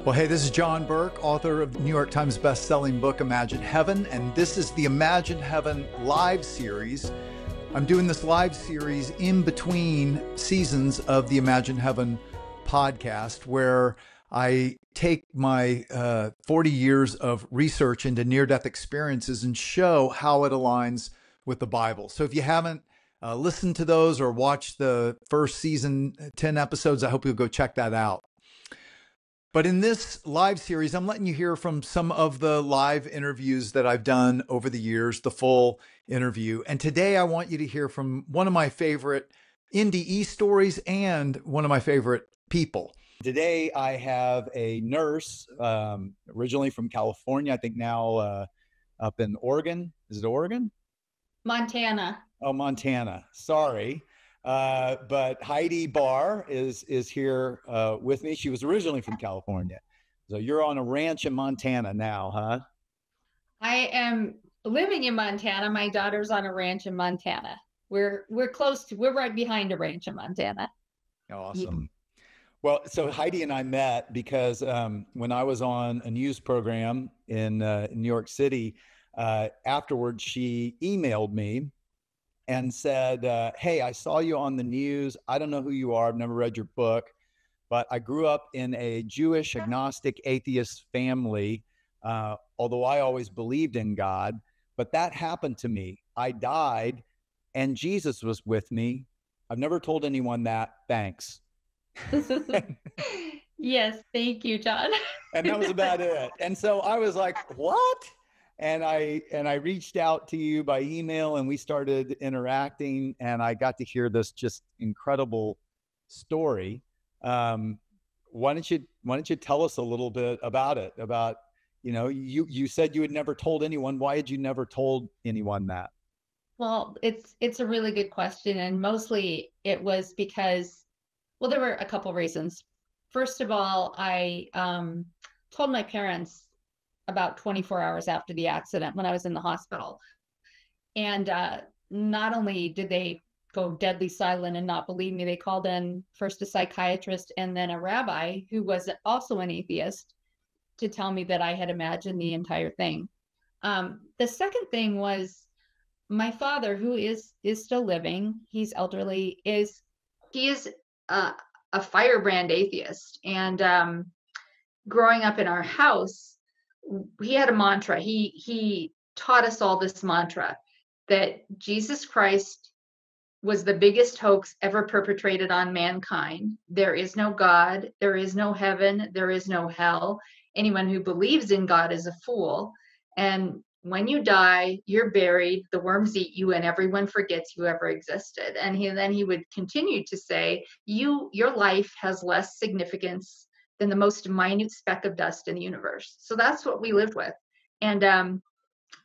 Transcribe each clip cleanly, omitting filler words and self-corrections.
Well, hey, this is John Burke, author of the New York Times best-selling book, Imagine Heaven, and this is the Imagine Heaven live series. I'm doing this live series in between seasons of the Imagine Heaven podcast, where I take my 40 years of research into near-death experiences and show how it aligns with the Bible. So if you haven't listened to those or watched the first season, 10 episodes, I hope you'll go check that out. But in this live series, I'm letting you hear from some of the live interviews that I've done over the years, the full interview. And today I want you to hear from one of my favorite NDE stories and one of my favorite people. Today I have a nurse, originally from California, I think now up in Oregon. Is it Oregon? Montana. Oh, Montana. Sorry. But Heidi Barr is here with me. She was originally from California. So you're on a ranch in Montana now, huh? I am living in Montana. My daughter's on a ranch in Montana. We're right behind a ranch in Montana. Awesome. Well, so Heidi and I met because when I was on a news program in New York City, afterwards she emailed me and said, hey, I saw you on the news. I don't know who you are. I've never read your book, but I grew up in a Jewish, agnostic, atheist family, although I always believed in God. But that happened to me. I died and Jesus was with me. I've never told anyone that. Thanks. Yes, thank you, John. And that was about it. And so I was like, what? And I reached out to you by email and we started interacting and I got to hear this just incredible story. Why don't you tell us a little bit about it? About, you said you had never told anyone. Why had you never told anyone that? Well, it's a really good question. And mostly it was because, well, there were a couple reasons. First of all, I told my parents about 24 hours after the accident when I was in the hospital. And not only did they go deadly silent and not believe me, they called in first a psychiatrist and then a rabbi who was also an atheist to tell me that I had imagined the entire thing. The second thing was my father, who is still living, he's elderly, he is a firebrand atheist. And growing up in our house, he had a mantra. He taught us all this mantra that Jesus Christ was the biggest hoax ever perpetrated on mankind. There is no God. There is no heaven. There is no hell. Anyone who believes in God is a fool. And when you die, you're buried, the worms eat you, and everyone forgets you ever existed. And then he would continue to say, your life has less significance than the most minute speck of dust in the universe. So that's what we lived with. And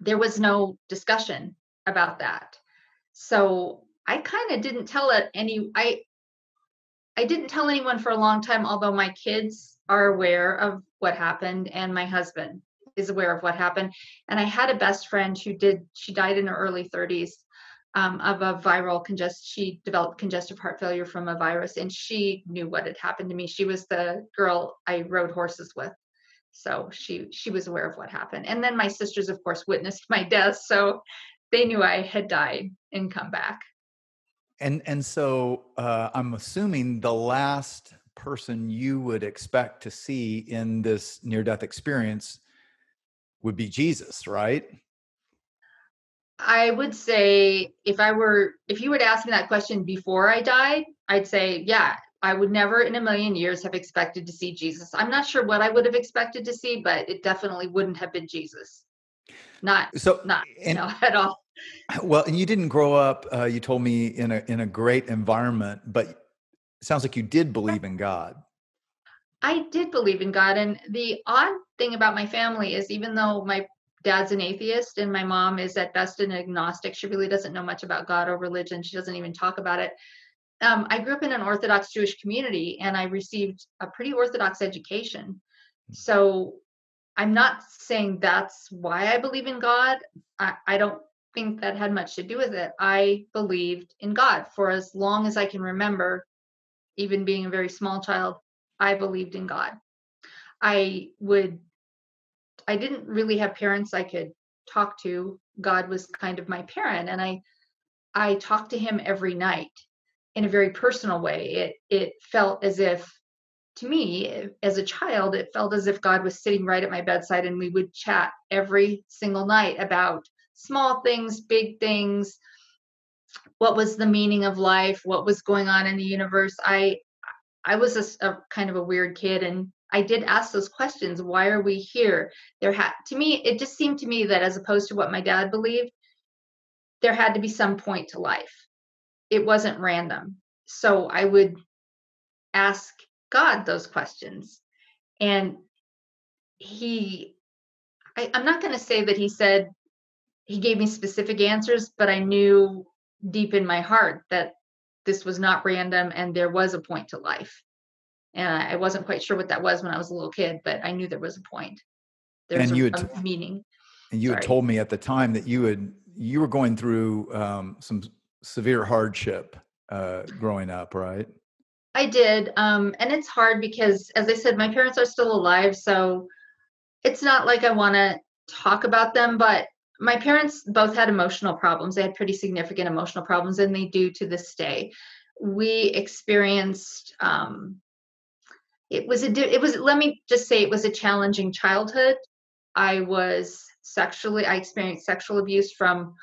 there was no discussion about that. So I kind of didn't tell I didn't tell anyone for a long time, although my kids are aware of what happened and my husband is aware of what happened. And I had a best friend she died in her early 30s. Of a she developed congestive heart failure from a virus, and she knew what had happened to me. She was the girl I rode horses with. So she was aware of what happened. And then my sisters, of course, witnessed my death. So they knew I had died and come back. And so I'm assuming the last person you would expect to see in this near-death experience would be Jesus, right? I would say if you would ask me that question before I died, I'd say, yeah, I would never in a million years have expected to see Jesus. I'm not sure what I would have expected to see, but it definitely wouldn't have been Jesus. Not at all. Well, and you didn't grow up, you told me, in a great environment, but it sounds like you did believe in God. I did believe in God. And the odd thing about my family is, even though my dad's an atheist and my mom is at best an agnostic, she really doesn't know much about God or religion. She doesn't even talk about it. I grew up in an Orthodox Jewish community and I received a pretty Orthodox education. So I'm not saying that's why I believe in God. I don't think that had much to do with it. I believed in God for as long as I can remember, even being a very small child. I believed in God. I didn't really have parents I could talk to. God was kind of my parent, and I talked to him every night in a very personal way. It felt as if, to me, as a child, it felt as if God was sitting right at my bedside, and we would chat every single night about small things, big things, what was the meaning of life, what was going on in the universe. I was a kind of a weird kid, and I did ask those questions. Why are we here? To me, it just seemed to me that, as opposed to what my dad believed, there had to be some point to life. It wasn't random. So I would ask God those questions. And I'm not going to say that he gave me specific answers, but I knew deep in my heart that this was not random and there was a point to life. And I wasn't quite sure what that was when I was a little kid, but I knew there was a point. There's And a meaning. And you had told me at the time that you were going through some severe hardship growing up, right? I did. And it's hard because, as I said, my parents are still alive. So it's not like I want to talk about them, but my parents both had emotional problems. They had pretty significant emotional problems, and they do to this day. We experienced, let me just say, it was a challenging childhood. I experienced sexual abuse from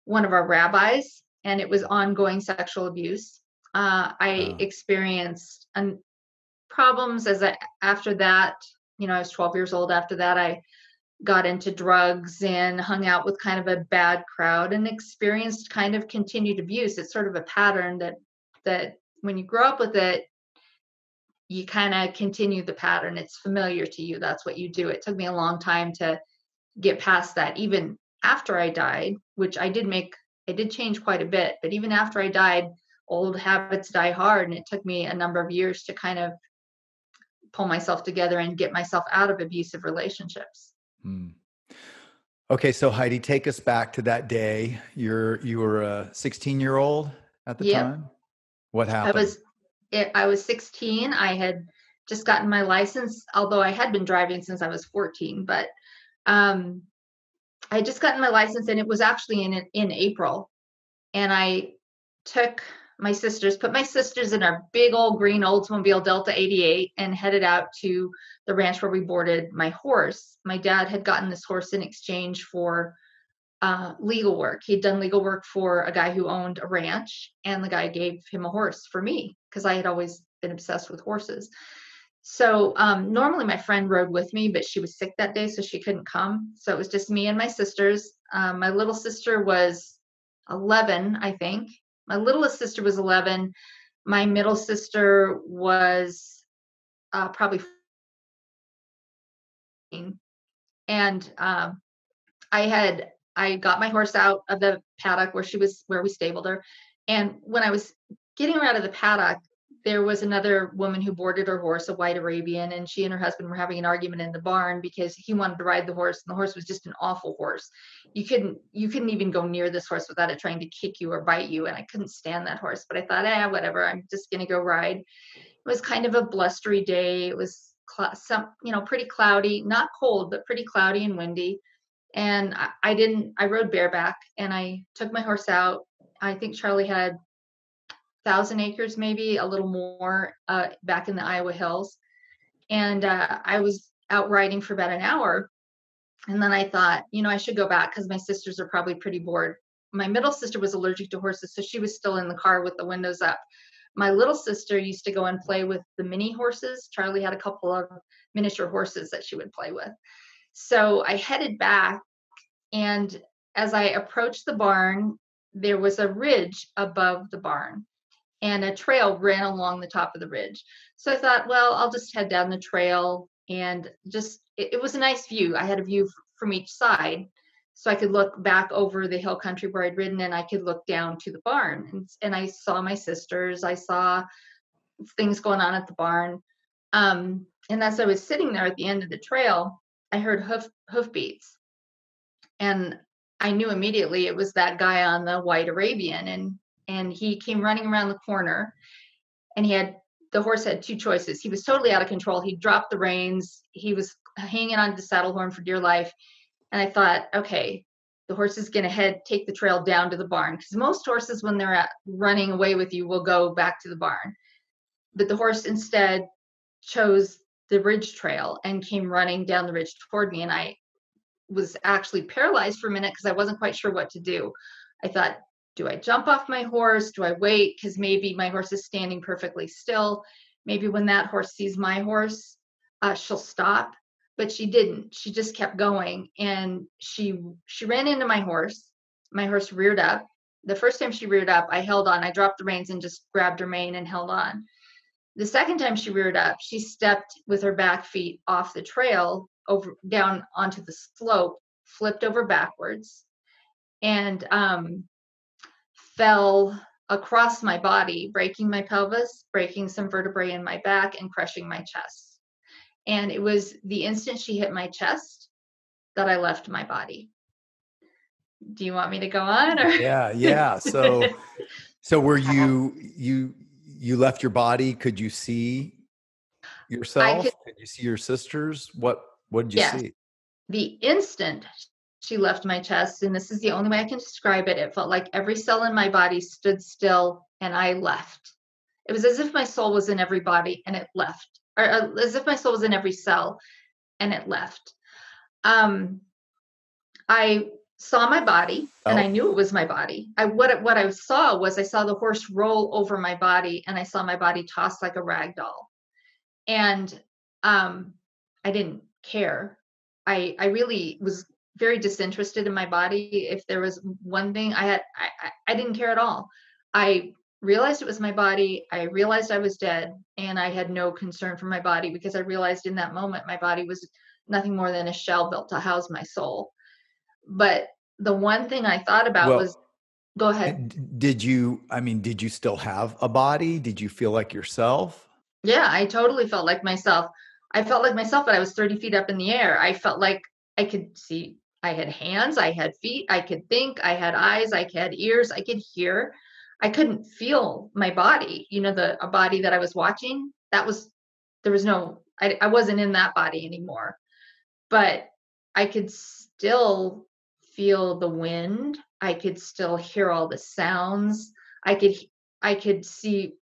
one of our rabbis, and it was ongoing sexual abuse. I experienced problems after that. I was 12 years old. After that, I got into drugs and hung out with kind of a bad crowd and experienced kind of continued abuse. It's sort of a pattern that when you grow up with it, you kind of continue the pattern. It's familiar to you. That's what you do. It took me a long time to get past that. Even after I died, which I did change quite a bit, but even after I died, old habits die hard. And it took me a number of years to kind of pull myself together and get myself out of abusive relationships. Okay. So Heidi, take us back to that day. You were a 16-year-old at the time. What happened? I was 16. I had just gotten my license, although I had been driving since I was 14, but I had just gotten my license, and it was actually in April. And I put my sisters in our big old green Oldsmobile Delta 88 and headed out to the ranch where we boarded my horse. My dad had gotten this horse in exchange for legal work. He'd done legal work for a guy who owned a ranch, and the guy gave him a horse for me because I had always been obsessed with horses. So normally my friend rode with me, but she was sick that day, so she couldn't come. So it was just me and my sisters. My little sister was 11, I think. My littlest sister was 11. My middle sister was probably 14. And I got my horse out of the paddock where we stabled her. And when I was getting her out of the paddock, there was another woman who boarded her horse, a white Arabian, and she and her husband were having an argument in the barn because he wanted to ride the horse, and the horse was just an awful horse. You couldn't even go near this horse without it trying to kick you or bite you, and I couldn't stand that horse. But I thought, whatever, I'm just gonna go ride. It was kind of a blustery day. It was pretty cloudy, not cold, but pretty cloudy and windy. And I rode bareback, and I took my horse out. I think Charlie had 1,000 acres, maybe a little more, back in the Iowa hills. And I was out riding for about an hour. And then I thought, I should go back because my sisters are probably pretty bored. My middle sister was allergic to horses, so she was still in the car with the windows up. My little sister used to go and play with the mini horses. Charlie had a couple of miniature horses that she would play with. So I headed back, and as I approached the barn, there was a ridge above the barn, and a trail ran along the top of the ridge. So I thought, well, I'll just head down the trail, and it was a nice view. I had a view from each side, so I could look back over the hill country where I'd ridden, and I could look down to the barn. And I saw my sisters. I saw things going on at the barn. And as I was sitting there at the end of the trail, I heard hoofbeats. And I knew immediately it was that guy on the white Arabian. And he came running around the corner, and he had the horse had two choices. He was totally out of control. He dropped the reins. He was hanging on to the saddle horn for dear life. And I thought, okay, the horse is going to take the trail down to the barn, because most horses, when they're running away with you, will go back to the barn. But the horse instead chose the ridge trail and came running down the ridge toward me. And I was actually paralyzed for a minute because I wasn't quite sure what to do. I thought, do I jump off my horse? Do I wait? Because maybe my horse is standing perfectly still. Maybe when that horse sees my horse, she'll stop. But she didn't. She just kept going. And she ran into my horse. My horse reared up. The first time she reared up, I held on. I dropped the reins and just grabbed her mane and held on. The second time she reared up, she stepped with her back feet off the trail over down onto the slope, flipped over backwards, and fell across my body, breaking my pelvis, breaking some vertebrae in my back, and crushing my chest. And it was the instant she hit my chest that I left my body. Do you want me to go on? Or? Yeah. So were you left your body? Could you see yourself? Could you see your sisters? What did you see? The instant she left my chest, and this is the only way I can describe it, it felt like every cell in my body stood still and I left. It was as if my soul was in every body and it left, or as if my soul was in every cell and it left. I saw my body, and I knew it was my body. What I saw was, I saw the horse roll over my body, and I saw my body tossed like a rag doll. And I didn't care. I really was very disinterested in my body. If there was one thing I didn't care at all. I realized it was my body. I realized I was dead, and I had no concern for my body, because I realized in that moment my body was nothing more than a shell built to house my soul. But the one thing I thought about was, go ahead. Did you still have a body? Did you feel like yourself? Yeah, I totally felt like myself. I felt like myself, but I was 30 feet up in the air. I felt like I could see. I had hands, I had feet, I could think, I had eyes, I had ears, I could hear. I couldn't feel my body. A body that I was watching, I wasn't in that body anymore. But I could still feel the wind. I could still hear all the sounds. I could see,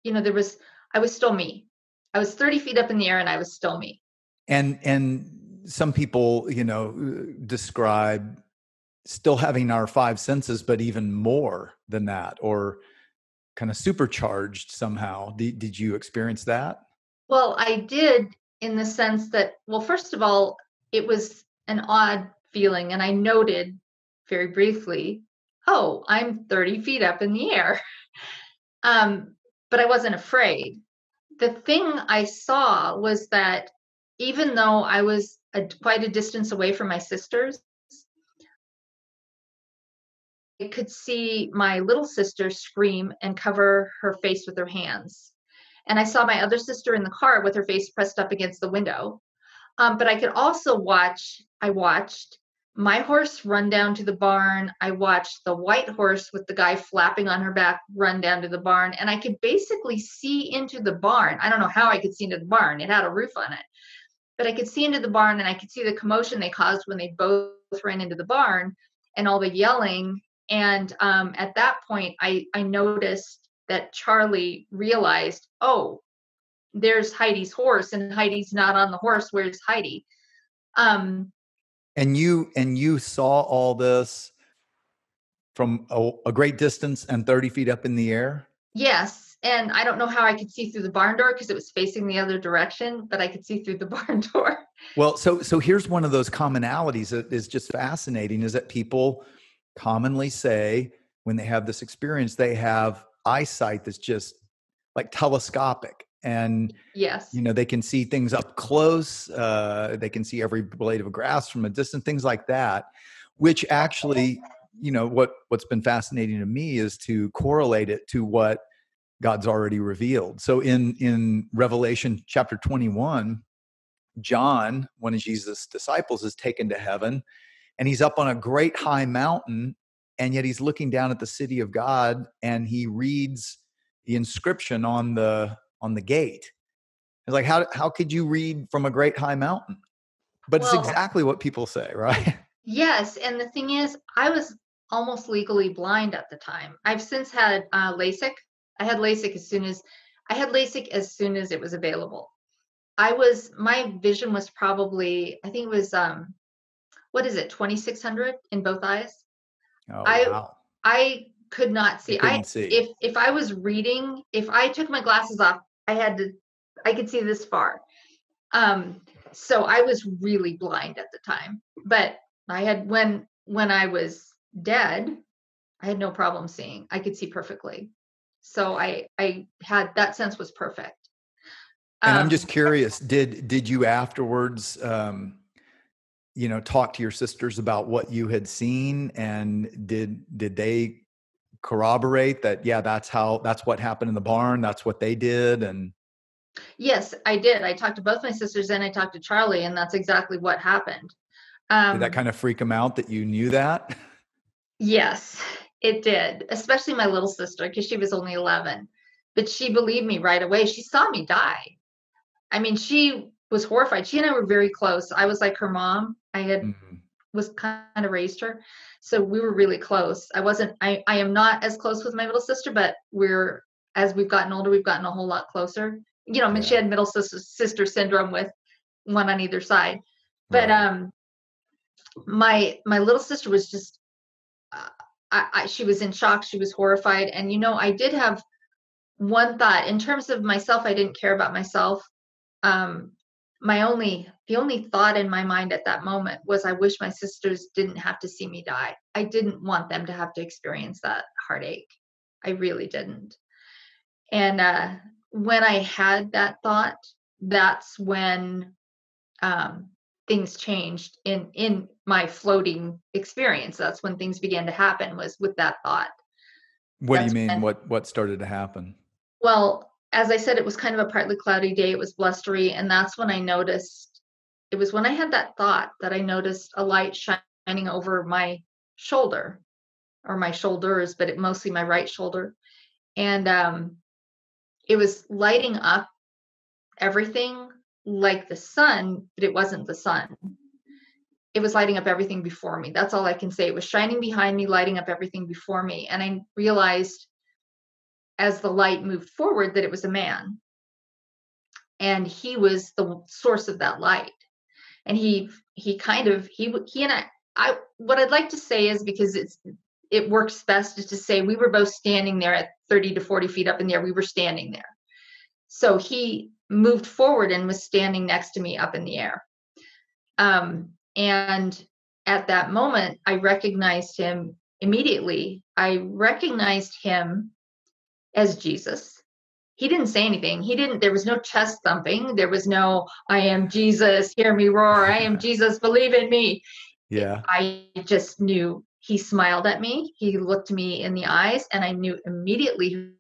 I was still me. I was 30 feet up in the air and I was still me. And some people, describe still having our five senses, but even more than that, or kind of supercharged somehow. Did you experience that? Well, I did, in the sense that, well, first of all, it was an odd feeling. And I noted very briefly, oh, I'm 30 feet up in the air. But I wasn't afraid. The thing I saw was that even though I was quite a distance away from my sisters, I could see my little sister scream and cover her face with her hands. And I saw my other sister in the car with her face pressed up against the window. But I could also I watched my horse run down to the barn. I watched the white horse with the guy flapping on her back run down to the barn. And I could basically see into the barn. I don't know how I could see into the barn. It had a roof on it. But I could see into the barn, and I could see the commotion they caused when they both ran into the barn and all the yelling. And at that point, I noticed that Charlie realized, oh, there's Heidi's horse, and Heidi's not on the horse. Where's Heidi? And you saw all this from a great distance and 30 feet up in the air? Yes. And I don't know how I could see through the barn door, because it was facing the other direction, but I could see through the barn door. Well, so here's one of those commonalities that is just fascinating, is that people commonly say when they have this experience, they have eyesight that's just like telescopic. And yes, they can see things up close. They can see every blade of grass from a distance, things like that, which actually, what's been fascinating to me is to correlate it to what God's already revealed. So in Revelation chapter 21, John, one of Jesus' disciples, is taken to heaven, and he's up on a great high mountain, and yet he's looking down at the city of God, and he reads the inscription on the the gate. It's like, how could you read from a great high mountain? But it's Well, exactly what people say, right? yes. And the thing is, I was almost legally blind at the time. I've since had LASIK. I had LASIK as soon as it was available. My vision was probably, I think it was, what is it, 2600 in both eyes? Oh, I wow. I could not You see. couldn't see. If I was reading, if I took my glasses off, I could see this far. So I was really blind at the time. But when I was dead, I had no problem seeing. I could see perfectly. So I had, that sense was perfect. And I'm just curious, did you afterwards, talk to your sisters about what you had seen, and did they corroborate that? Yeah, that's what happened in the barn. That's what they did. And Yes, I did. I talked to both my sisters and I talked to Charlie, and that's exactly what happened. did that kind of freak them out that you knew that? Yes, it did, especially my little sister, because she was only 11. But she believed me right away. She saw me die. I mean, she was horrified. She and I were very close. I was like her mom. Was kind of raised her. So we were really close. I am not as close with my middle sister, but as we've gotten older, we've gotten a whole lot closer. I mean, she had middle sister syndrome with one on either side. But Right. my little sister was just, she was in shock. She was horrified. And, I did have one thought in terms of myself. I didn't care about myself. The only thought in my mind at that moment was, I wish my sisters didn't have to see me die. I didn't want them to have to experience that heartache. I really didn't. And when I had that thought, that's when things changed in my floating experience. That's when things began to happen, was with that thought. What do you That's mean? when, What started to happen? well, as I said, it was kind of a partly cloudy day. It was blustery. And that's when I noticed, it was when I had that thought that I noticed a light shining over my shoulder, or my shoulders, but mostly my right shoulder. And it was lighting up everything like the sun, but it wasn't the sun. It was lighting up everything before me. That's all I can say. It was shining behind me, lighting up everything before me. And I realized as the light moved forward that it was a man. And he was the source of that light. And he and I, what I'd like to say is, because it works best, is to say we were both standing there at 30 to 40 feet up in the air. We were standing there. So he moved forward and was standing next to me up in the air. And at that moment, I recognized him immediately. I recognized him as Jesus. He didn't say anything. There was no chest thumping. There was no, I am Jesus, hear me roar. I am Jesus, believe in me. Yeah. I just knew. He smiled at me. He looked me in the eyes, and I knew immediately who he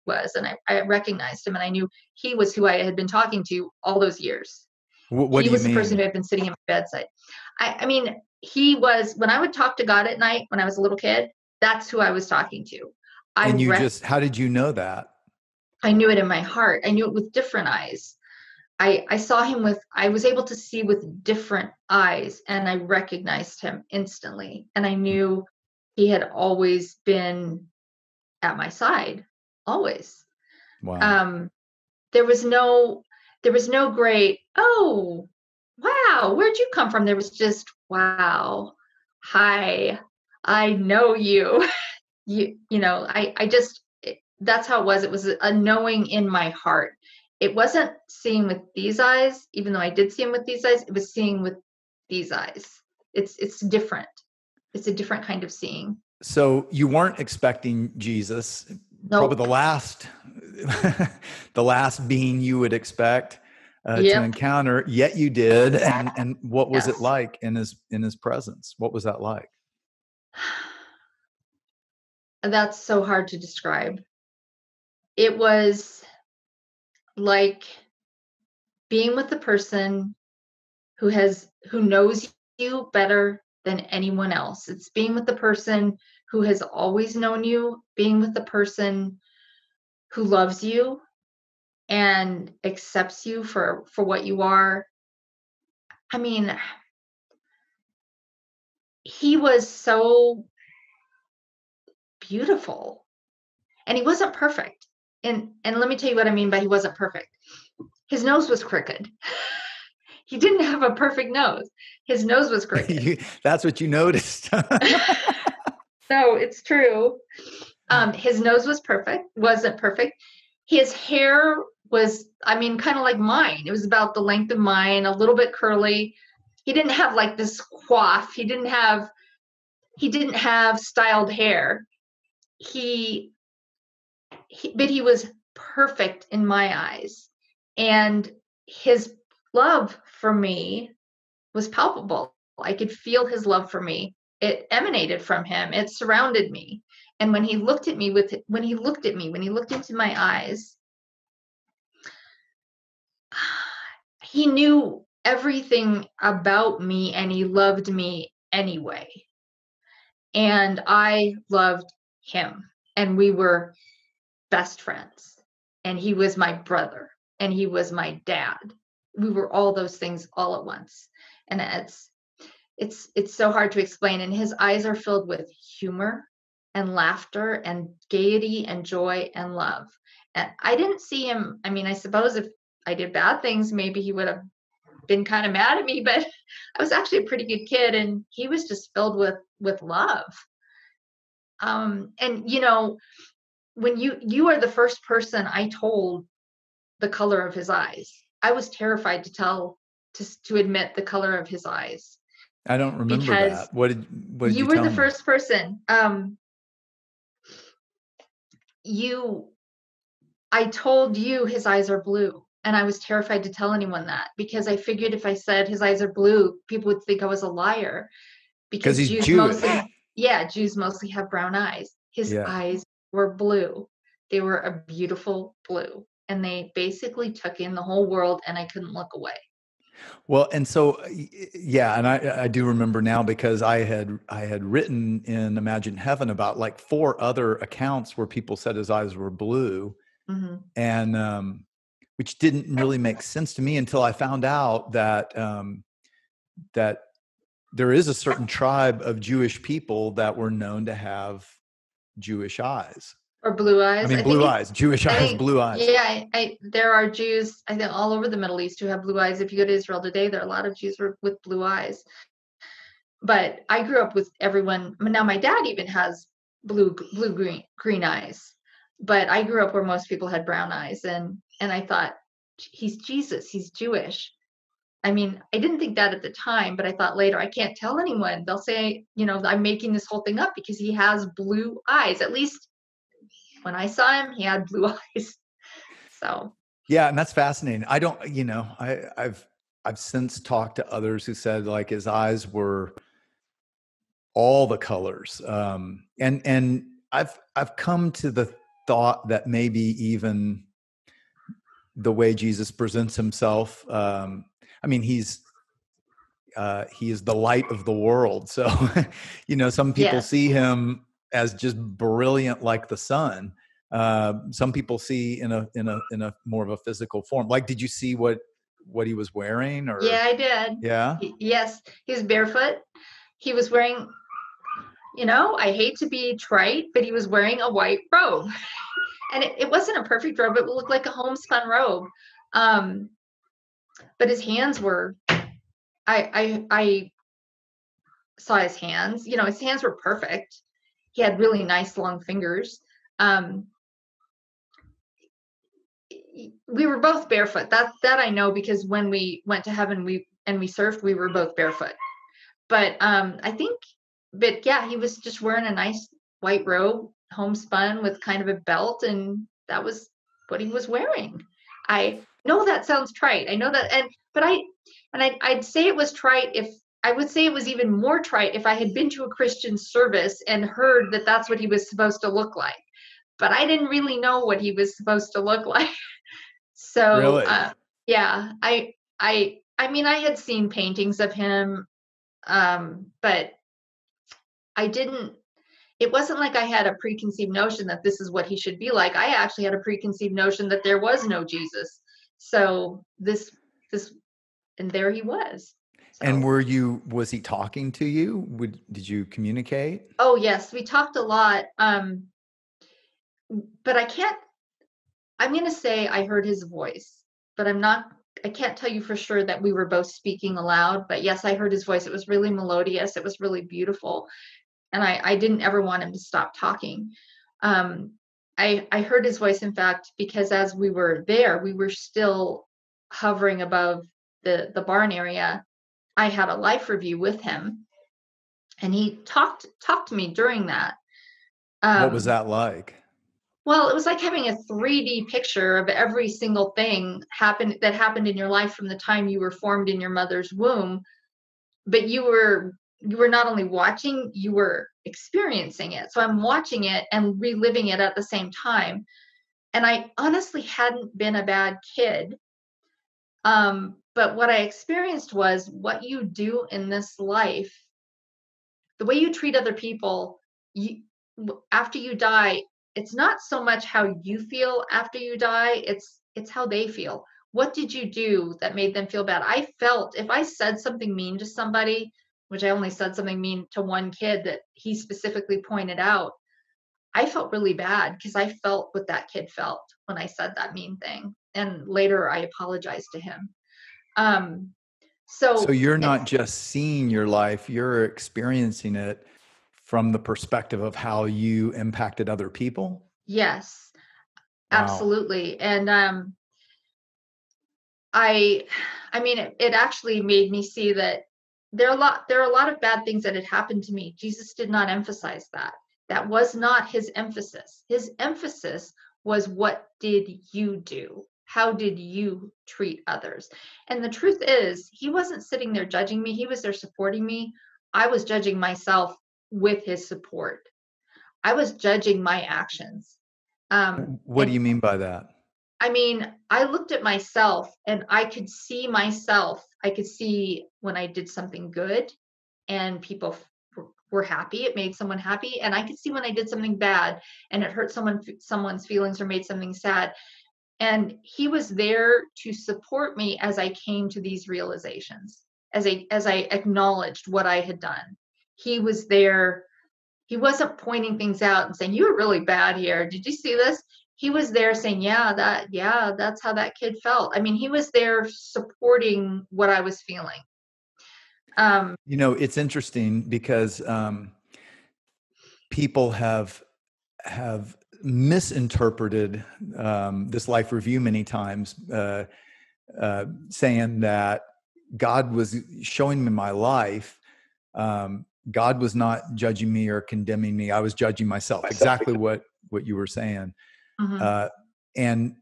was. And I recognized him, and I knew he was who I had been talking to all those years. What He do you was the person mean? who had been sitting at my bedside. I mean, he was, when I would talk to God at night when I was a little kid, that's who I was talking to. And how did you know that? I knew it in my heart. I knew it with different eyes. I saw him I was able to see with different eyes, and I recognized him instantly. And I knew he had always been at my side, always. Wow. There was no great, oh, wow, where'd you come from? There was just, wow, hi, I know you. That's how it was. It was a knowing in my heart. It wasn't seeing with these eyes, even though I did see him with these eyes. It was seeing with these eyes. It's different. It's a different kind of seeing. So you weren't expecting Jesus, probably Nope. the last being you would expect to Yep. encounter, yet you did. And what was Yes. it like in his presence? What was that like? That's so hard to describe. It was like being with the person who knows you better than anyone else. It's being with the person who has always known you, being with the person who loves you and accepts you for what you are. I mean, he was so beautiful, and he wasn't perfect. And let me tell you what I mean by he wasn't perfect. His nose was crooked. He didn't have a perfect nose. His nose was crooked. That's what you noticed. No, it's true. His nose wasn't perfect. His hair was, I mean, kind of like mine. It was about the length of mine, a little bit curly. He didn't have like this coif. He didn't have styled hair. But he was perfect in my eyes. And his love for me was palpable. I could feel his love for me. It emanated from him. It surrounded me. And when he looked into my eyes, he knew everything about me, and he loved me anyway. And I loved him, and we were best friends. And he was my brother, and he was my dad. We were all those things all at once. And it's so hard to explain. And his eyes are filled with humor and laughter and gaiety and joy and love. And I didn't see him. I mean, I suppose if I did bad things, maybe he would have been kind of mad at me, but I was actually a pretty good kid, and he was just filled with love. And you know, when you are the first person I told the color of his eyes. I was terrified to admit the color of his eyes. I don't remember Because that. What did you you were tell the me? first person. I told you his eyes are blue, and I was terrified to tell anyone that, because I figured if I said his eyes are blue, people would think I was a liar, Because because he's Jewish. Jews mostly have brown eyes. His Yeah. eyes were blue. They were a beautiful blue, and they basically took in the whole world, and I couldn't look away. Well, and so, yeah, and I do remember now, because I had written in Imagine Heaven about like 4 other accounts where people said his eyes were blue, Mm-hmm. and which didn't really make sense to me until I found out that that there is a certain tribe of Jewish people that were known to have Jewish eyes. Or blue eyes. I mean, blue eyes, Jewish eyes, blue eyes. Yeah, there are Jews, I think, all over the Middle East who have blue eyes. If you go to Israel today, there are a lot of Jews with blue eyes. But I grew up with everyone. Now my dad even has blue green eyes. But I grew up where most people had brown eyes, and I thought, he's Jesus, he's Jewish. I mean, I didn't think that at the time, but I thought later, I can't tell anyone. They'll say, I'm making this whole thing up because he has blue eyes. At least when I saw him, he had blue eyes. So yeah, and that's fascinating. I don't, I've since talked to others who said like his eyes were all the colors, and I've come to the thought that maybe even the way Jesus presents himself, I mean, he is the light of the world. So, some people yes. see him as just brilliant like the sun. Some people see in a more of a physical form. Like, did you see what he was wearing? Or Yeah, I did. yeah, Yes, he was barefoot. He was wearing, I hate to be trite, but he was wearing a white robe. And it wasn't a perfect robe. It looked like a homespun robe. But his hands were, I saw his hands. His hands were perfect. He had really nice long fingers. We were both barefoot. That I know, because when we went to heaven, we surfed, we were both barefoot. But yeah, he was just wearing a nice white robe, homespun, with kind of a belt, and that was what he was wearing. I know that sounds trite. I know that, I'd say it was trite if I would say it was even more trite if I had been to a Christian service and heard that that's what he was supposed to look like. But I didn't really know what he was supposed to look like. So, really, yeah, I mean, I had seen paintings of him, but I didn't. it wasn't like I had a preconceived notion that this is what he should be like. I actually had a preconceived notion that there was no Jesus. So this, and there he was. And So, was he talking to you? Did you communicate? oh yes, we talked a lot. But I'm going to say I heard his voice, but I can't tell you for sure that we were both speaking aloud, but yes, I heard his voice. It was really melodious. It was really beautiful. And I didn't ever want him to stop talking. Um, I heard his voice, in fact, because as we were there, we were still hovering above the barn area. I had a life review with him, and he talked to me during that. What was Um, that like? well, it was like having a 3D picture of every single thing that happened in your life from the time you were formed in your mother's womb, but you were not only watching, you were experiencing it. So I'm watching it and reliving it at the same time. And I honestly hadn't been a bad kid. But what I experienced was what you do in this life, the way you treat other people, you, after you die, it's not so much how you feel after you die, it's how they feel. What did you do that made them feel bad? I felt if I said something mean to somebody, which I only said something mean to one kid that he specifically pointed out, I felt really bad because I felt what that kid felt when I said that mean thing. And later I apologized to him. Um, So so you're not it's, just seeing your life, you're experiencing it from the perspective of how you impacted other people? yes, Wow. absolutely. And I I mean it actually made me see that there are a lot of bad things that had happened to me. Jesus did not emphasize that. That was not his emphasis. His emphasis was, what did you do? How did you treat others? And the truth is, he wasn't sitting there judging me. He was there supporting me. I was judging myself with his support. I was judging my actions. What do And you mean by that? I mean, I looked at myself and I could see myself. I could see when I did something good and people were happy. It made someone happy. And I could see when I did something bad and it hurt someone's feelings or made something sad. And he was there to support me as I came to these realizations, as I acknowledged what I had done. He was there. He wasn't pointing things out and saying, "You were really bad here. Did you see this?" He was there saying, yeah, that's how that kid felt. I mean, he was there supporting what I was feeling. Um, It's interesting because people have misinterpreted this life review many times, saying that God was showing me my life. God was not judging me or condemning me. I was judging myself. Exactly what you were saying, mhm. uh, and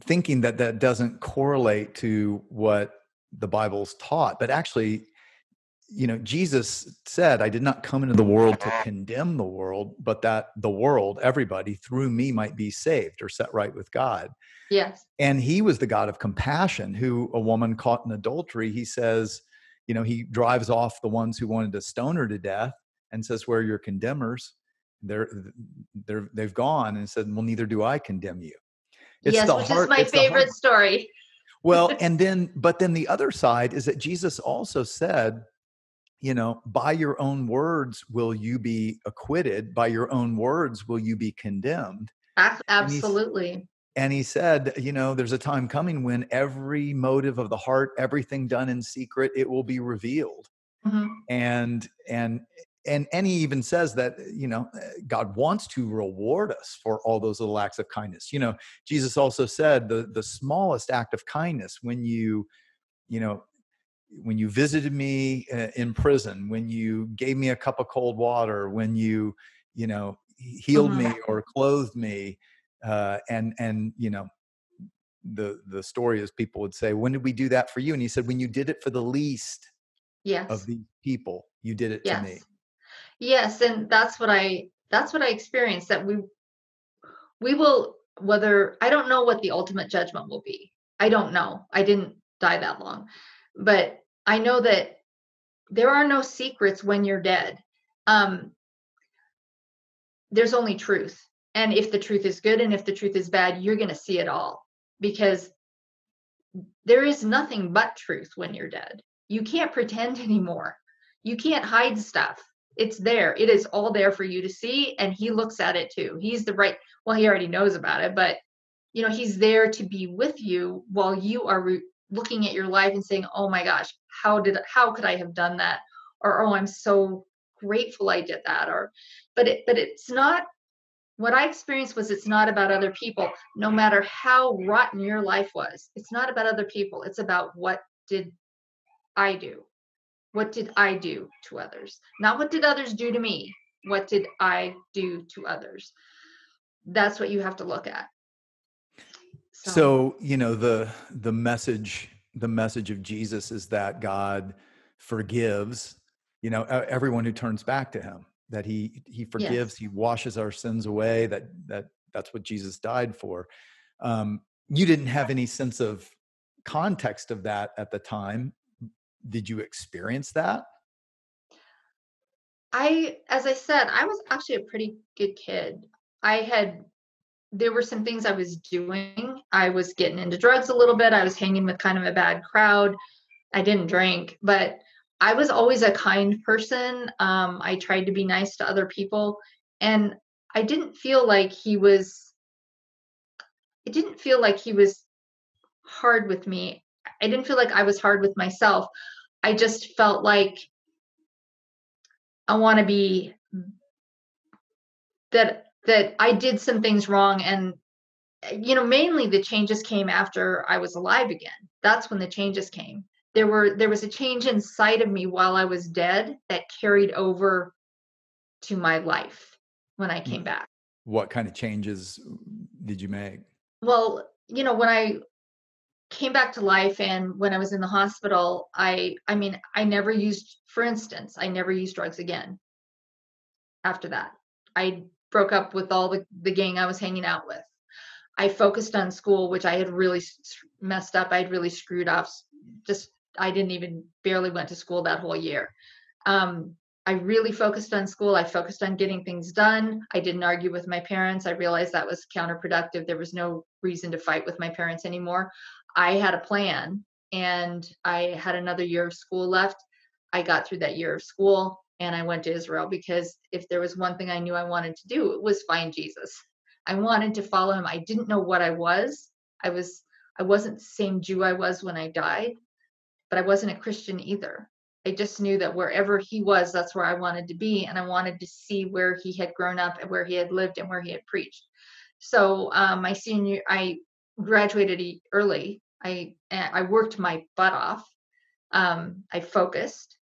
thinking that that doesn't correlate to what the Bible's taught. But actually, Jesus said, I did not come into the world to condemn the world, but that the world, everybody through me might be saved or set right with God. Yes. And he was the God of compassion, who a woman caught in adultery, he says, he drives off the ones who wanted to stone her to death and says, where are your condemners? They've gone, and said, well, neither do I condemn you. It's Yes, the which is heart. my It's the heart. favorite story. Well, but then the other side is that Jesus also said, by your own words will you be acquitted, by your own words will you be condemned. And Absolutely. he said, there's a time coming when every motive of the heart, everything done in secret, it will be revealed. Mhm. And he even says that, God wants to reward us for all those little acts of kindness. Jesus also said the smallest act of kindness, when you know when you visited me in prison, when you gave me a cup of cold water, when you healed Mhm. me or clothed me, and the story is, people would say, when did we do that for you? And he said, when you did it for the least of Yes. these people, you did it to me. Yes. Yes, and that's what I experienced, that we will, whether, I don't know what the ultimate judgment will be. I don't know. I didn't die that long. But I know that there are no secrets when you're dead. Um, there's only truth. And if the truth is good and if the truth is bad, you're going to see it all, because there is nothing but truth when you're dead. You can't pretend anymore. You can't hide stuff. It's there. It is all there for you to see. And he looks at it too. He's the right, well, he already knows about it, but you know, he's there to be with you while you are looking at your life and saying, oh my gosh, how could I have done that? Or, oh, I'm so grateful I did that. Or, but it's not, what I experienced was, it's not about other people. No matter how rotten your life was, it's not about other people. It's about, what did I do? What did I do to others? Not what did others do to me? What did I do to others? That's what you have to look at. So, you know, the message of Jesus is that God forgives, you know, everyone who turns back to him, that he forgives, yes. He washes our sins away, that's what Jesus died for. You didn't have any sense of context of that at the time. Did you experience that? As I said, I was actually a pretty good kid. There were some things I was doing. I was getting into drugs a little bit. I was hanging with kind of a bad crowd. I didn't drink, but I was always a kind person. I tried to be nice to other people, and I didn't feel like he was hard with me. I didn't feel like I was hard with myself. I just felt like I want to be that I did some things wrong. And, you know, mainly the changes came after I was alive again. That's when the changes came. There was a change inside of me while I was dead that carried over to my life when I came back. What kind of changes did you make? Well, you know, when I came back to life and when I was in the hospital, I never used, for instance, I never used drugs again. After that, I broke up with all the gang I was hanging out with. I focused on school, which I had really messed up. I'd really screwed up. I didn't even barely went to school that whole year. I really focused on school. I focused on getting things done. I didn't argue with my parents. I realized that was counterproductive. There was no reason to fight with my parents anymore. I had a plan, and I had another year of school left. I got through that year of school, and I went to Israel, because if there was one thing I knew I wanted to do, it was find Jesus. I wanted to follow him. I didn't know what I was. I wasn't the same Jew I was when I died, but I wasn't a Christian either. I just knew that wherever he was, that's where I wanted to be. And I wanted to see where he had grown up and where he had lived and where he had preached. So my senior, I graduated early. I worked my butt off. I focused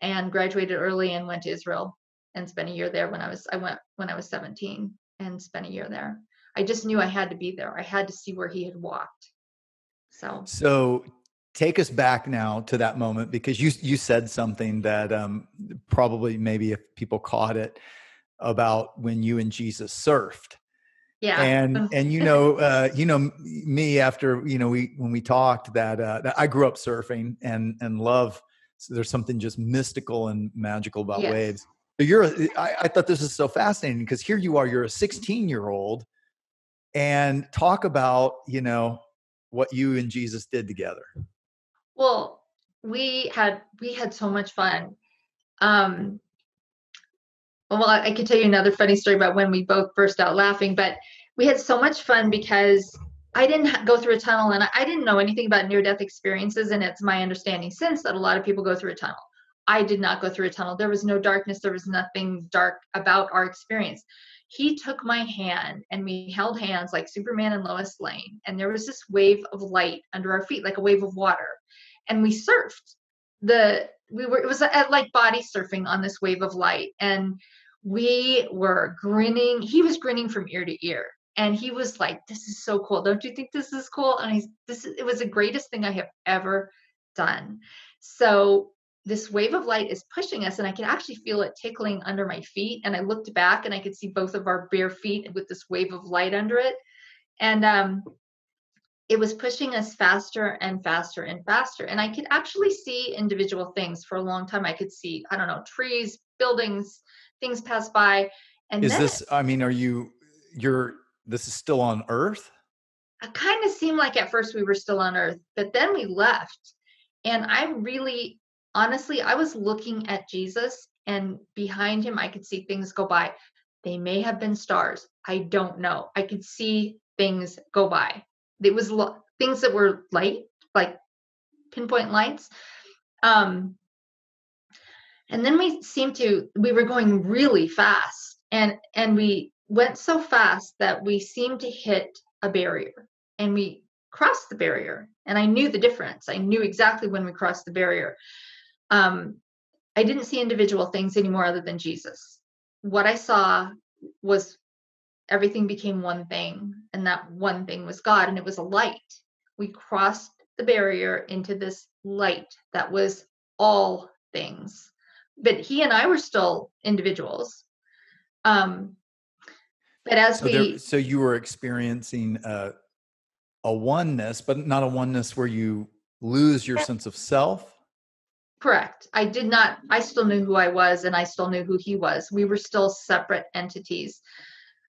and graduated early and went to Israel and spent a year there I went when I was 17 and spent a year there. I just knew I had to be there. I had to see where he had walked. So take us back now to that moment, because you said something that probably, maybe if people caught it, about when you and Jesus surfed. Yeah. And you know me, after, you know, when we talked, that I grew up surfing and love. So there's something just mystical and magical about waves. But I thought this is so fascinating, because here you are, you're a 16-year-old, and talk about, you know, what you and Jesus did together. Well, we had so much fun. Well, I could tell you another funny story about when we both burst out laughing, but we had so much fun because I didn't go through a tunnel, and I didn't know anything about near-death experiences. And it's my understanding since that a lot of people go through a tunnel. I did not go through a tunnel. There was no darkness. There was nothing dark about our experience. He took my hand and we held hands like Superman and Lois Lane. And there was this wave of light under our feet, like a wave of water. And we surfed. It was like body surfing on this wave of light. And we were grinning. He was grinning from ear to ear. And he was like, this is so cool. Don't you think this is cool? And it was the greatest thing I have ever done. So this wave of light is pushing us, and I could actually feel it tickling under my feet. And I looked back and I could see both of our bare feet with this wave of light under it. And it was pushing us faster and faster and faster. And I could actually see individual things for a long time. I could see, I don't know, trees, buildings, things pass by. And Is then this, this is still on earth? it kind of seemed like at first we were still on earth, but then we left. And I really, honestly, I was looking at Jesus, and behind him, I could see things go by. They may have been stars. I don't know. I could see things go by. It was things that were light, like pinpoint lights. And then we were going really fast, and we went so fast that we seemed to hit a barrier, and we crossed the barrier, and I knew the difference. I knew exactly when we crossed the barrier. I didn't see individual things anymore other than Jesus. What I saw was everything became one thing, and that one thing was God, and it was a light. We crossed the barrier into this light that was all things. But he and I were still individuals. But as So you were experiencing a oneness, but not a oneness where you lose your sense of self? Correct. I still knew who I was, and I still knew who he was. We were still separate entities.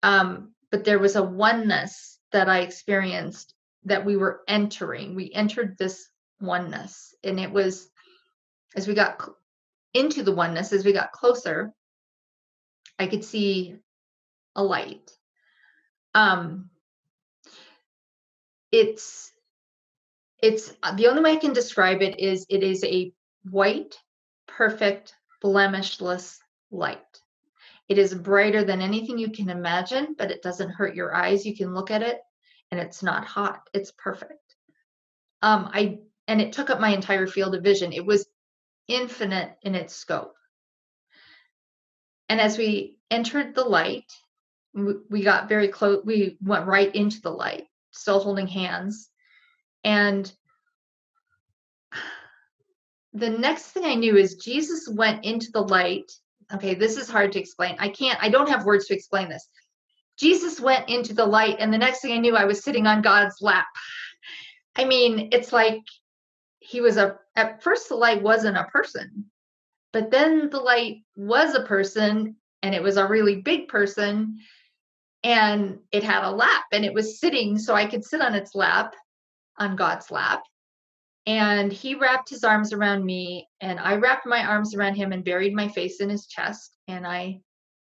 But there was a oneness that I experienced that we were entering. We entered this oneness, and it was, as we got into the oneness, as we got closer, I could see a light. It's the only way I can describe it is a white, perfect, blemishless light. It is brighter than anything you can imagine, but it doesn't hurt your eyes. You can look at it, and it's not hot. It's perfect. And it took up my entire field of vision. It was infinite in its scope. And as we entered the light, we got very close. We went right into the light, still holding hands. And the next thing I knew is Jesus went into the light. Okay, this is hard to explain. I don't have words to explain this. Jesus went into the light, and the next thing I knew, I was sitting on God's lap. I mean, it's like at first the light wasn't a person, but then the light was a person, and it was a really big person, and it had a lap, and it was sitting so I could sit on its lap, on God's lap. And he wrapped his arms around me, and I wrapped my arms around him and buried my face in his chest. And I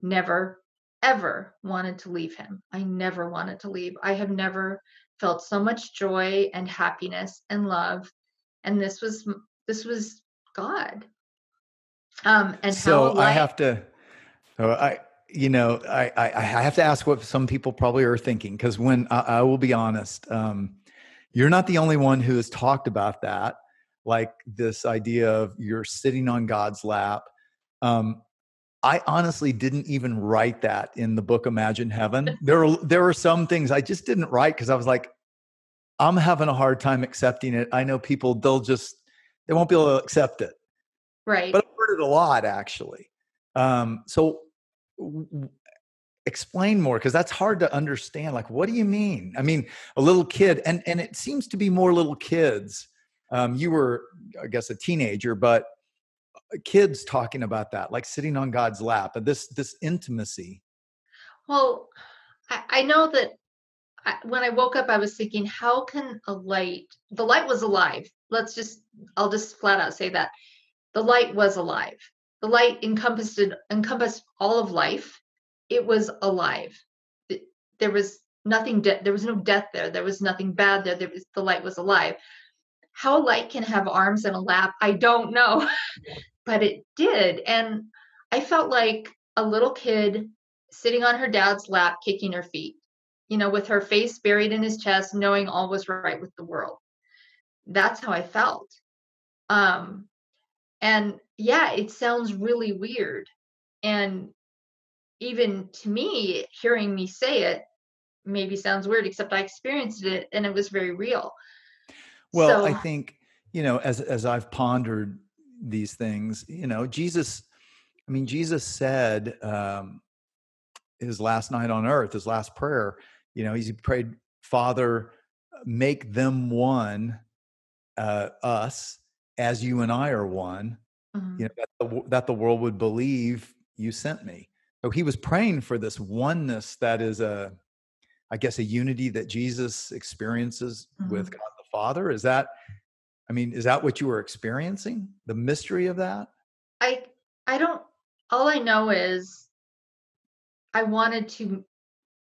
never, ever wanted to leave him. I never wanted to leave. I have never felt so much joy and happiness and love. And this was God. And So how I have to, I have to ask what some people probably are thinking, because when I will be honest, you're not the only one who has talked about that, like this idea of you're sitting on God's lap. I honestly didn't even write that in the book Imagine Heaven. There were some things I just didn't write because I was like, I'm having a hard time accepting it. I know people, they won't be able to accept it. Right. But I've heard it a lot, actually. Explain more, because that's hard to understand. Like, what do you mean? I mean, a little kid, and it seems to be more little kids. You were, I guess, a teenager, but kids talking about that, like sitting on God's lap, and this intimacy. Well, I know that when I woke up, I was thinking, how can the light was alive. I'll just flat out say that. The light was alive. The light encompassed all of life. It was alive. There was nothing. There was no death there. There was nothing bad there. The light was alive. How a light can have arms and a lap, I don't know, but it did. And I felt like a little kid sitting on her dad's lap, kicking her feet, with her face buried in his chest, knowing all was right with the world. That's how I felt. And yeah, it sounds really weird. And even to me, hearing me say it maybe sounds weird, except I experienced it and it was very real. Well, So, I think, as I've pondered these things, Jesus said, his last night on earth, his last prayer, he prayed, Father, make them one, us, as you and I are one, mhm. that the world would believe you sent me. So he was praying for this oneness that is I guess, a unity that Jesus experiences with God the Father. Is that what you were experiencing? The mystery of that? I don't, all I know is I wanted to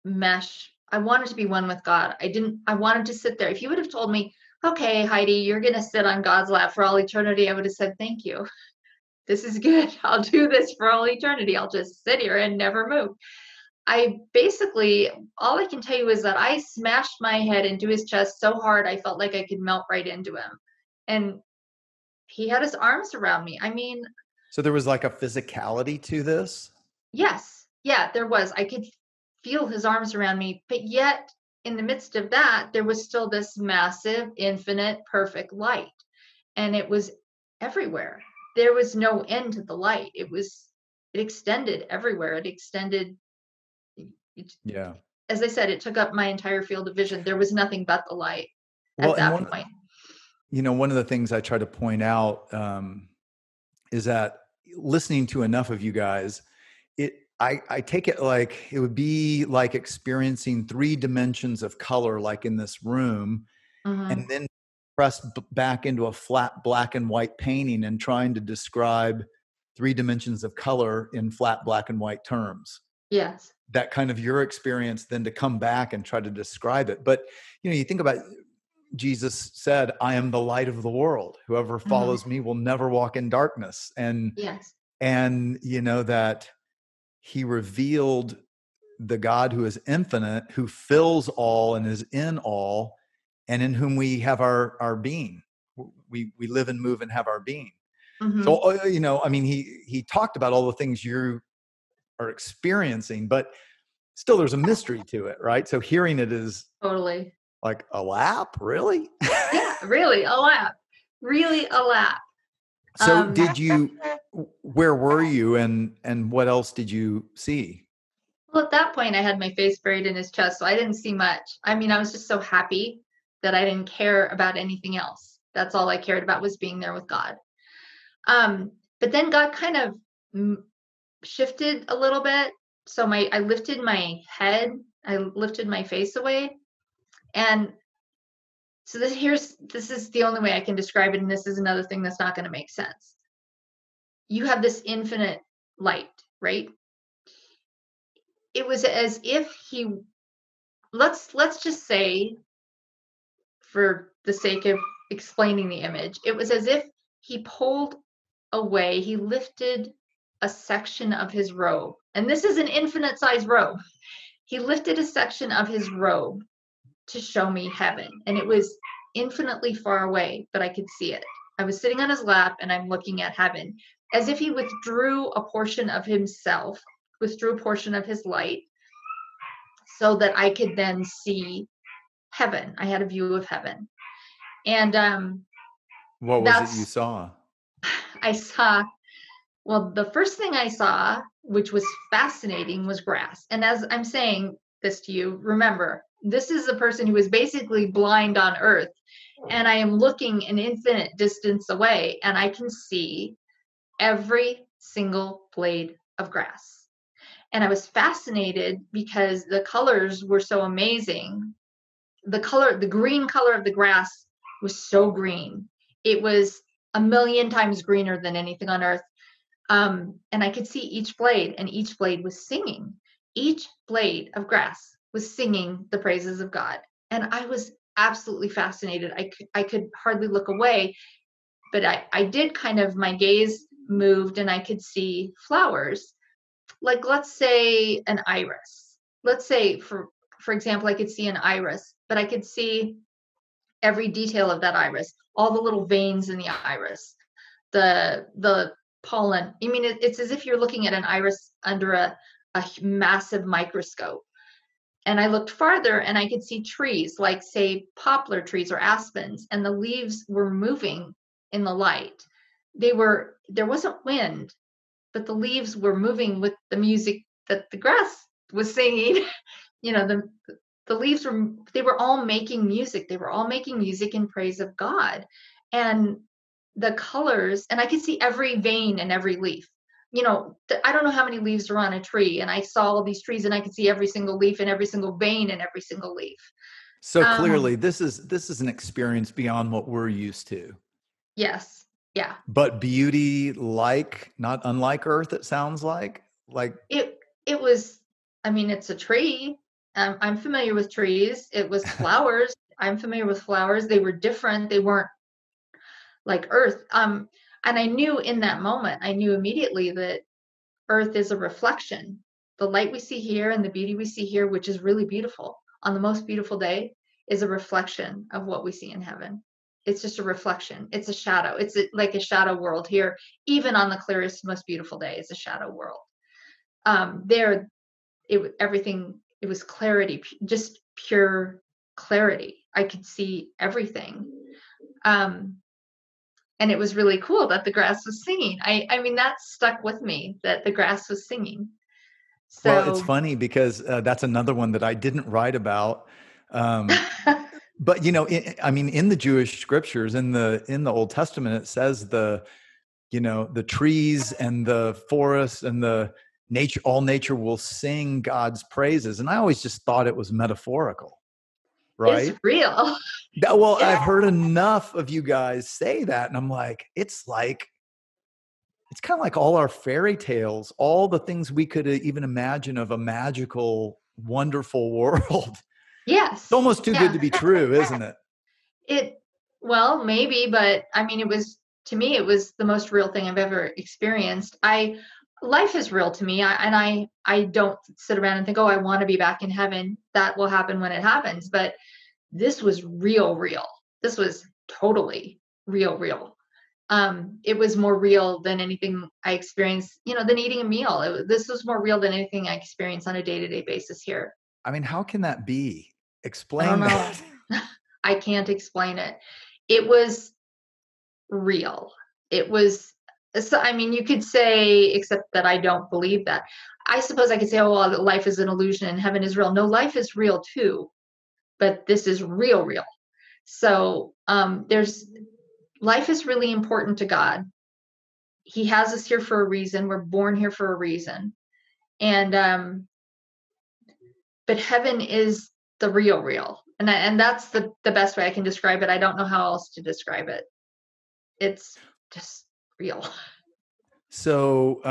mesh. I wanted to be one with God. I wanted to sit there. If you would have told me, okay, Heidi, you're going to sit on God's lap for all eternity, I would have said, thank you. This is good. I'll do this for all eternity. I'll just sit here and never move. All I can tell you is that I smashed my head into his chest so hard, I felt like I could melt right into him. And he had his arms around me. So there was like a physicality to this? Yes. Yeah, there was. I could feel his arms around me, but yet in the midst of that, there was still this massive, infinite, perfect light. And it was everywhere. There was no end to the light. It extended everywhere. Yeah. As I said, it took up my entire field of vision. There was nothing but the light at that point. One of the things I try to point out is that listening to enough of you guys, I take it like it would be like experiencing 3 dimensions of color, like in this room, and then press back into a flat black and white painting and trying to describe 3 dimensions of color in flat black and white terms. Yes. That kind of your experience, then to come back and try to describe it. But, you think about, Jesus said, I am the light of the world. Whoever follows me will never walk in darkness. And, yes. And that he revealed the God who is infinite, who fills all and is in all, and in whom we have our being. We live and move and have our being. So, he talked about all the things you are experiencing, but still there's a mystery to it, right? So hearing it is totally like a lap, really? Yeah, really, a lap. Really a lap. So where were you and what else did you see? Well, at that point I had my face buried in his chest, so I didn't see much. I was just so happy that I didn't care about anything else. That's all I cared about, was being there with God. But then God kind of shifted a little bit. So I lifted my head, I lifted my face away. And so this is the only way I can describe it. And this is another thing that's not going to make sense. You have this infinite light, right? It was as if let's just say, for the sake of explaining the image, it was as if he pulled away, he lifted a section of his robe. And this is an infinite size robe. He lifted a section of his robe to show me heaven. And it was infinitely far away, but I could see it. I was sitting on his lap and I'm looking at heaven, as if he withdrew a portion of himself, withdrew a portion of his light, so that I could then see heaven. I had a view of heaven. And what was it you saw? I saw, well, the first thing I saw, which was fascinating, was grass. And as I'm saying this to you, remember, this is a person who is basically blind on earth. And I am looking an infinite distance away, and I can see every single blade of grass. And I was fascinated because the colors were so amazing. The green color of the grass was so green. It was 1,000,000 times greener than anything on earth. And I could see each blade, and each blade was singing. Each blade of grass was singing the praises of God. And I was absolutely fascinated. I could hardly look away, but I did kind of, my gaze moved and I could see flowers. Like, let's say an iris. Let's say, for example, I could see an iris, but I could see every detail of that iris, all the little veins in the iris, the pollen. It's as if you're looking at an iris under a massive microscope. And I looked farther and I could see trees, like, say, poplar trees or aspens, and the leaves were moving in the light. There wasn't wind, but the leaves were moving with the music that the grass was singing. The leaves were all making music. They were all making music in praise of God. And the colors, and I could see every vein in every leaf. I don't know how many leaves are on a tree, and I saw all these trees, and I could see every single leaf and every single vein and every single leaf. So clearly this is an experience beyond what we're used to. Yes. Yeah. But beauty, like, not unlike Earth, it sounds like. It was, I mean, it's a tree. I'm familiar with trees. It was flowers. I'm familiar with flowers. They were different. They weren't like Earth. And I knew in that moment, I knew immediately that Earth is a reflection. The light we see here and the beauty we see here, which is really beautiful on the most beautiful day, is a reflection of what we see in heaven. It's just a reflection. It's a shadow. It's like a shadow world here. Even on the clearest, most beautiful day, it's a shadow world. There, everything, it was clarity, just pure clarity. I could see everything. And it was really cool that the grass was singing. I mean, that stuck with me, that the grass was singing. So, well, it's funny because that's another one that I didn't write about. But in the Jewish scriptures, in the Old Testament, it says the trees and the forests and the nature, all nature will sing God's praises. And I always just thought it was metaphorical, right? It's real. Well, yeah. I've heard enough of you guys say that, and I'm like, it's kind of like all our fairy tales, all the things we could even imagine of a magical, wonderful world. Yes. It's almost too good to be true, isn't it? Well, maybe, but I mean, to me, it was the most real thing I've ever experienced. Life is real to me. I don't sit around and think, oh, I want to be back in heaven. That will happen when it happens. But this was real. This was totally real. It was more real than anything I experienced, than eating a meal. This was more real than anything I experience on a day-to-day basis here. I mean, how can that be? Explain that. I can't explain it. It was real. It was, so, I mean, you could say, except that I don't believe that. I suppose I could say, oh, well, life is an illusion and heaven is real. No, life is real too, but this is real. So life is really important to God. He has us here for a reason. We're born here for a reason. And, but heaven is the real. And that's the best way I can describe it. I don't know how else to describe it. It's just real. So,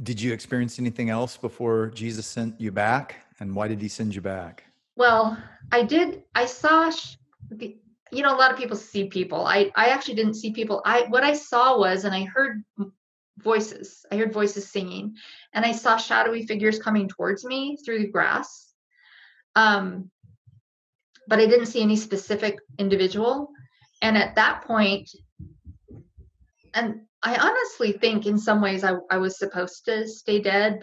did you experience anything else before Jesus sent you back? And why did he send you back? Well, I did. I saw, a lot of people see people. I actually didn't see people. What I saw was, and I heard voices. I heard voices singing, and I saw shadowy figures coming towards me through the grass. But I didn't see any specific individual. And at that point, and I honestly think in some ways I was supposed to stay dead,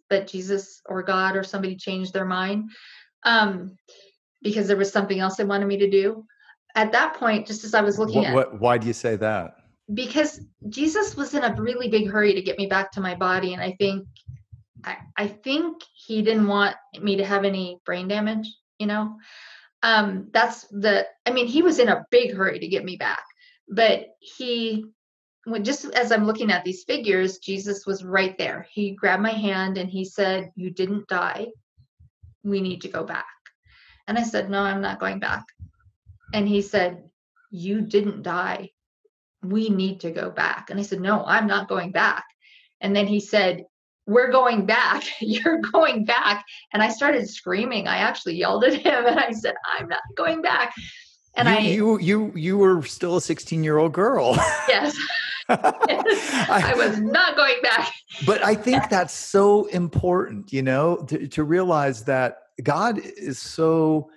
but Jesus or God or somebody changed their mind, because there was something else they wanted me to do. At that point, just as I was looking why do you say that? Because Jesus was in a really big hurry to get me back to my body. And I think he didn't want me to have any brain damage, he was in a big hurry to get me back, but just as I'm looking at these figures, Jesus was right there. He grabbed my hand and he said, "You didn't die. We need to go back." And I said, "No, I'm not going back." And he said, "You didn't die. We need to go back." And I said, "No, I'm not going back." And then he said, "We're going back. You're going back." And I started screaming. I actually yelled at him and I said, "I'm not going back." And you were still a 16-year-old girl. Yes. I was not going back. But I think that's so important, to realize that God is so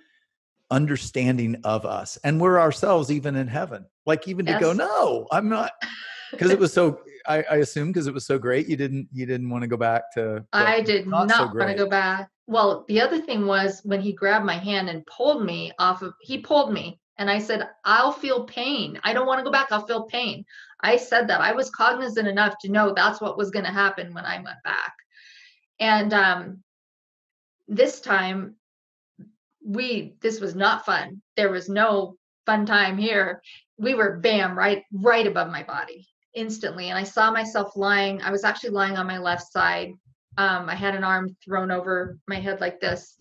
understanding of us, and we're ourselves even in heaven. Like, even to go, "No, I'm not," because it was so. I assume because it was so great, you didn't want to go back to. I did not want to go back. Well, the other thing was when he grabbed my hand and pulled me, and I said, "I'll feel pain. I don't want to go back. I'll feel pain." I said that. I was cognizant enough to know that's what was going to happen when I went back. And this time, this was not fun. There was no fun time here. We were right above my body. instantly. And I saw myself lying. I was actually lying on my left side. I had an arm thrown over my head like this.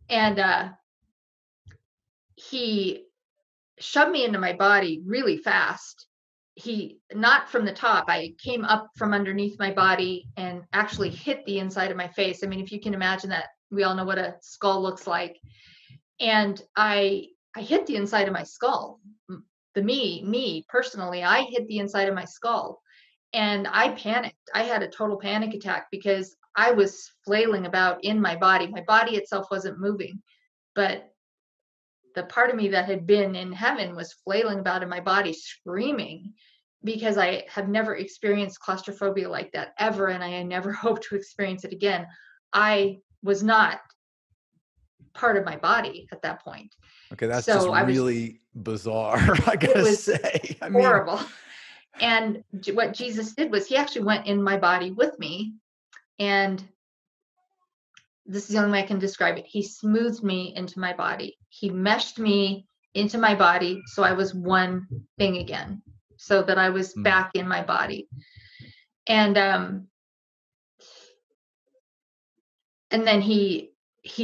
And he shoved me into my body really fast. He, not from the top, I came up from underneath my body and actually hit the inside of my face. I mean, if you can imagine that, we all know what a skull looks like. And I hit the inside of my skull. Me personally, I hit the inside of my skull, and I panicked. I had a total panic attack because I was flailing about in my body. My body itself wasn't moving, but the part of me that had been in heaven was flailing about in my body, screaming, because I have never experienced claustrophobia like that ever, and I had never hoped to experience it again. I was not part of my body at that point. Okay, that's just So I was, really bizarre, I it gotta was say. I mean, horrible. And what Jesus did was he actually went in my body with me. And this is the only way I can describe it. He smoothed me into my body. He meshed me into my body so I was one thing again, so that I was back in my body. And then he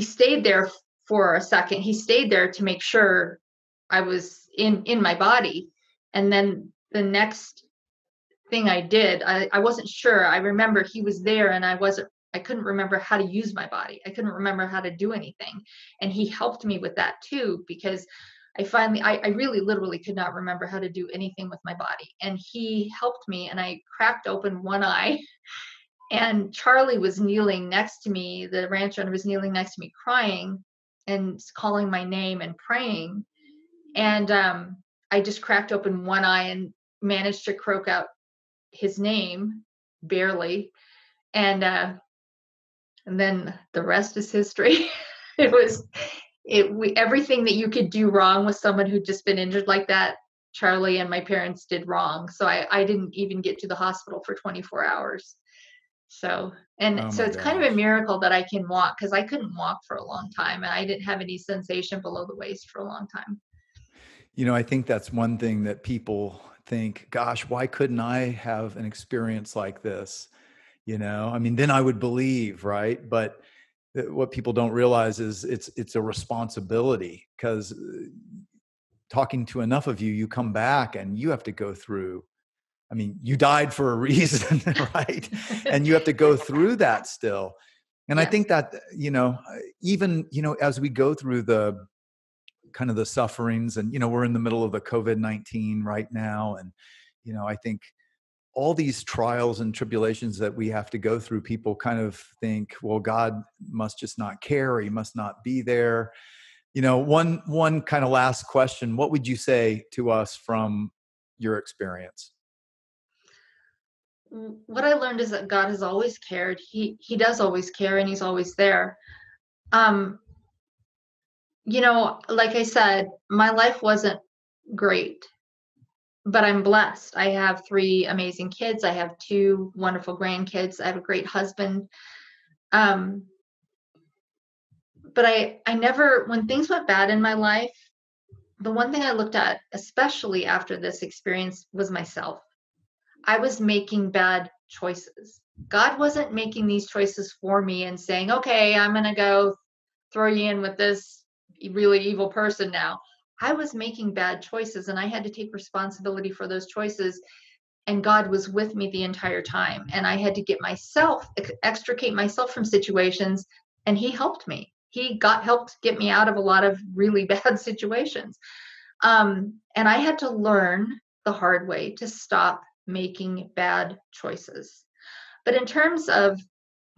stayed there for a second. He stayed there to make sure I was in my body. And then the next thing I did, I wasn't sure. I remember he was there and I couldn't remember how to use my body. I couldn't remember how to do anything. And he helped me with that too, because I really literally could not remember how to do anything with my body. And he helped me, and I cracked open one eye, and Charlie was kneeling next to me. The ranch owner was kneeling next to me, crying and calling my name and praying. And I just cracked open one eye and managed to croak out his name, barely. And then the rest is history. Everything that you could do wrong with someone who'd just been injured like that, Charlie and my parents did wrong. So I didn't even get to the hospital for 24 hours. So it's kind of a miracle that I can walk, because I couldn't walk for a long time, and I didn't have any sensation below the waist for a long time. You know, I think that's one thing that people think, gosh, why couldn't I have an experience like this? You know, I mean, then I would believe, right? But what people don't realize is it's a responsibility, because talking to enough of you, you come back and you have to go through. I mean, you died for a reason, right? And you have to go through that still. And yes. I think that, you know, even, you know, as we go through the kind of the sufferings, and, you know, we're in the middle of the COVID-19 right now. And, you know, I think all these trials and tribulations that we have to go through, people kind of think, well, God must just not care. He must not be there. You know, one kind of last question, what would you say to us from your experience? What I learned is that God has always cared. He does always care, and he's always there. You know, like I said, my life wasn't great, but I'm blessed. I have 3 amazing kids. I have 2 wonderful grandkids. I have a great husband. But I never, when things went bad in my life, the one thing I looked at, especially after this experience, was myself. I was making bad choices. God wasn't making these choices for me and saying, okay, I'm going to go throw you in with this really evil person now. I was making bad choices, and I had to take responsibility for those choices. And God was with me the entire time. And I had to extricate myself from situations, and he helped me. He helped get me out of a lot of really bad situations. And I had to learn the hard way to stop making bad choices. But in terms of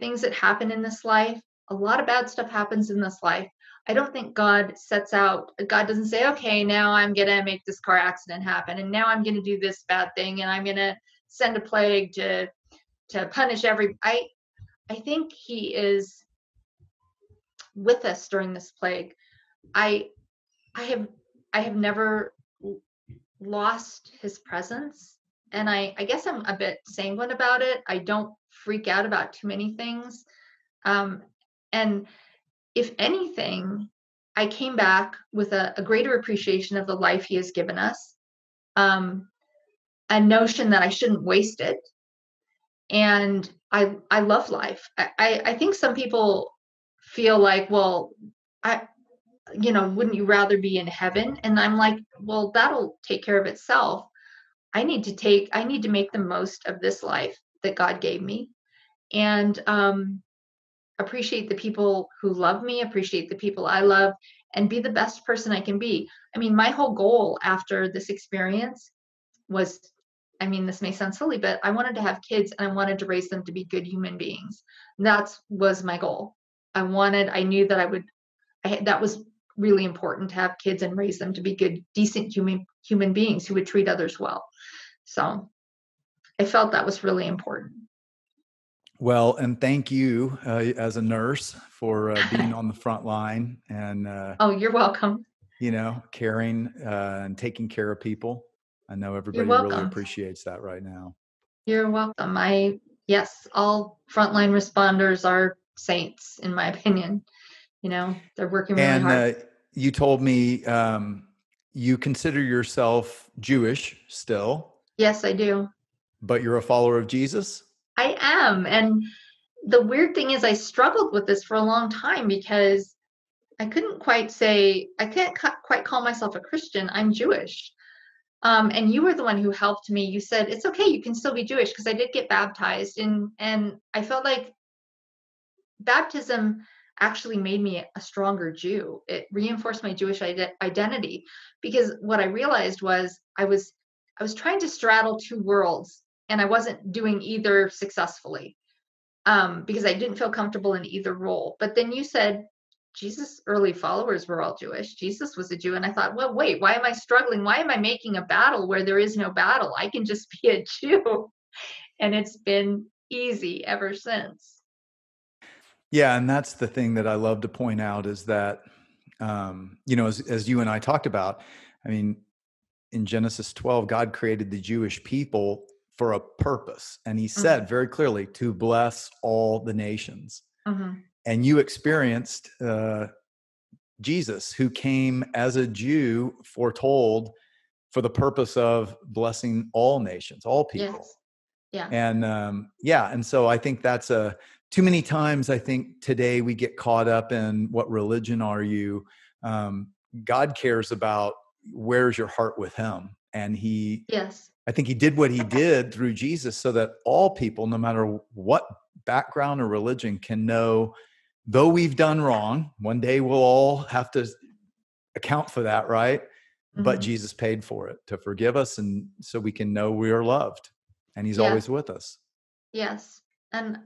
things that happen in this life, a lot of bad stuff happens in this life. I don't think God doesn't say, okay, now I'm going to make this car accident happen, and now I'm going to do this bad thing, and I'm going to send a plague to punish I think he is with us during this plague. I have never lost his presence. And I guess I'm a bit sanguine about it. I don't freak out about too many things. And if anything, I came back with a greater appreciation of the life he has given us. a notion that I shouldn't waste it. And I love life. I think some people feel like, well, I, wouldn't you rather be in heaven? And I'm like, well, that'll take care of itself. I need to make the most of this life that God gave me, and appreciate the people who love me, appreciate the people I love, and be the best person I can be. I mean, my whole goal after this experience was, I mean, this may sound silly, but I wanted to have kids and I wanted to raise them to be good human beings. That was my goal. I knew that that was really important to have kids and raise them to be good, decent human beings who would treat others well. So I felt that was really important. Well, and thank you as a nurse for being on the front line and, oh, you're welcome. Caring and taking care of people. I know everybody really appreciates that right now. You're welcome. Yes, all frontline responders are saints, in my opinion. They're working really hard. And you told me you consider yourself Jewish still. Yes, I do. But you're a follower of Jesus? I am. And the weird thing is I struggled with this for a long time because I can't quite call myself a Christian. I'm Jewish. And you were the one who helped me. You said, it's okay, you can still be Jewish, because I did get baptized. And I felt like baptism actually made me a stronger Jew. It reinforced my Jewish identity, because what I realized was I was trying to straddle two worlds, and I wasn't doing either successfully, because I didn't feel comfortable in either role. But then you said, Jesus' early followers were all Jewish. Jesus was a Jew. And I thought, well, wait, why am I struggling? Why am I making a battle where there is no battle? I can just be a Jew. And it's been easy ever since. Yeah. And that's the thing that I love to point out is that, as you and I talked about, I mean, in Genesis 12, God created the Jewish people for a purpose. And he said very clearly to bless all the nations. Mm-hmm. And you experienced Jesus, who came as a Jew, foretold for the purpose of blessing all nations, all people. Yes. Yeah. And and so I think that's too many times. I think today we get caught up in what religion are you? God cares about where's your heart with Him, and I think He did what He did through Jesus so that all people, no matter what background or religion, can know. Though we've done wrong, one day we'll all have to account for that, right? Mm-hmm. But Jesus paid for it to forgive us, and so we can know we are loved, and He's always with us. Yes. And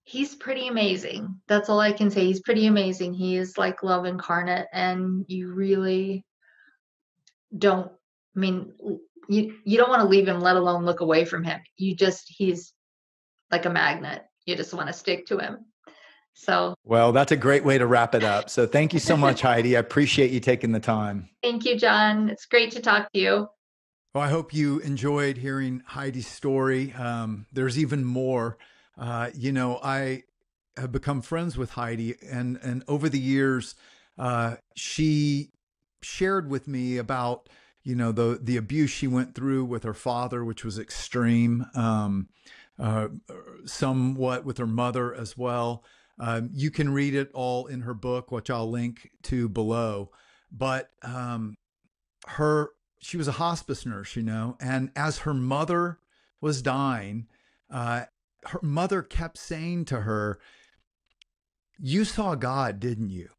he's pretty amazing. That's all I can say. He's pretty amazing. He is like love incarnate, and you really don't, you don't want to leave Him, let alone look away from Him. He's like a magnet. You just want to stick to Him. So, well, that's a great way to wrap it up. So thank you so much, Heidi. I appreciate you taking the time. Thank you, John. It's great to talk to you. Well, I hope you enjoyed hearing Heidi's story. There's even more. I have become friends with Heidi, and over the years, she shared with me about, the abuse she went through with her father, which was extreme, somewhat with her mother as well. You can read it all in her book, which I'll link to below. But she was a hospice nurse, and as her mother was dying, her mother kept saying to her, "You saw God, didn't you?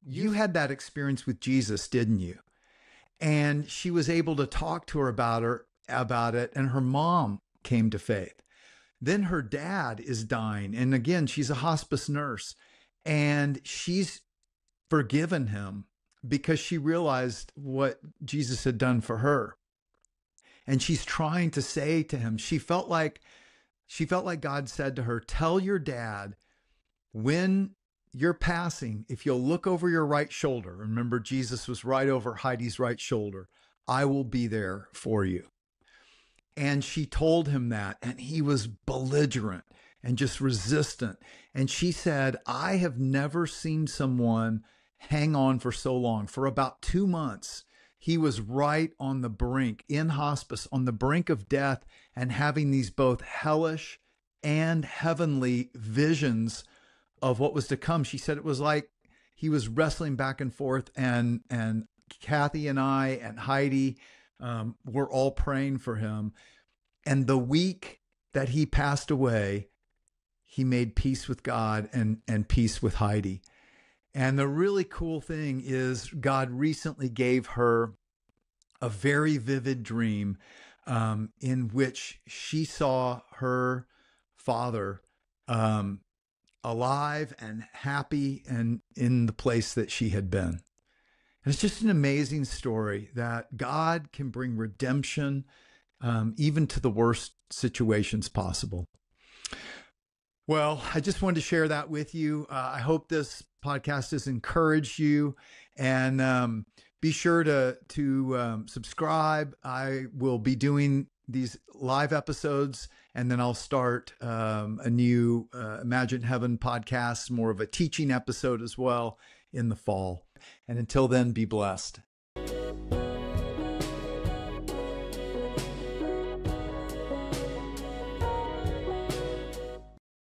You had that experience with Jesus, didn't you?" And she was able to talk to her about it, and her mom came to faith. Then her dad is dying. And again, she's a hospice nurse, and she's forgiven him because she realized what Jesus had done for her. And she's trying to say to him, she felt like God said to her, "Tell your dad when you're passing, if you'll look over your right shoulder," remember Jesus was right over Heidi's right shoulder, "I will be there for you." And she told him that, and he was belligerent and just resistant. And she said, "I have never seen someone hang on for so long." For about 2 months, He was right on the brink, in hospice, on the brink of death, and having these both hellish and heavenly visions of what was to come. She said it was like he was wrestling back and forth, and Kathy and I and Heidi were all praying for him. And the week that he passed away, he made peace with God and peace with Heidi. And the really cool thing is God recently gave her a very vivid dream in which she saw her father alive and happy and in the place that she had been. And it's just an amazing story that God can bring redemption even to the worst situations possible. Well, I just wanted to share that with you. I hope this podcast has encouraged you, and be sure to subscribe. I will be doing these live episodes, and then I'll start a new Imagine Heaven podcast, more of a teaching episode as well in the fall. And until then, be blessed.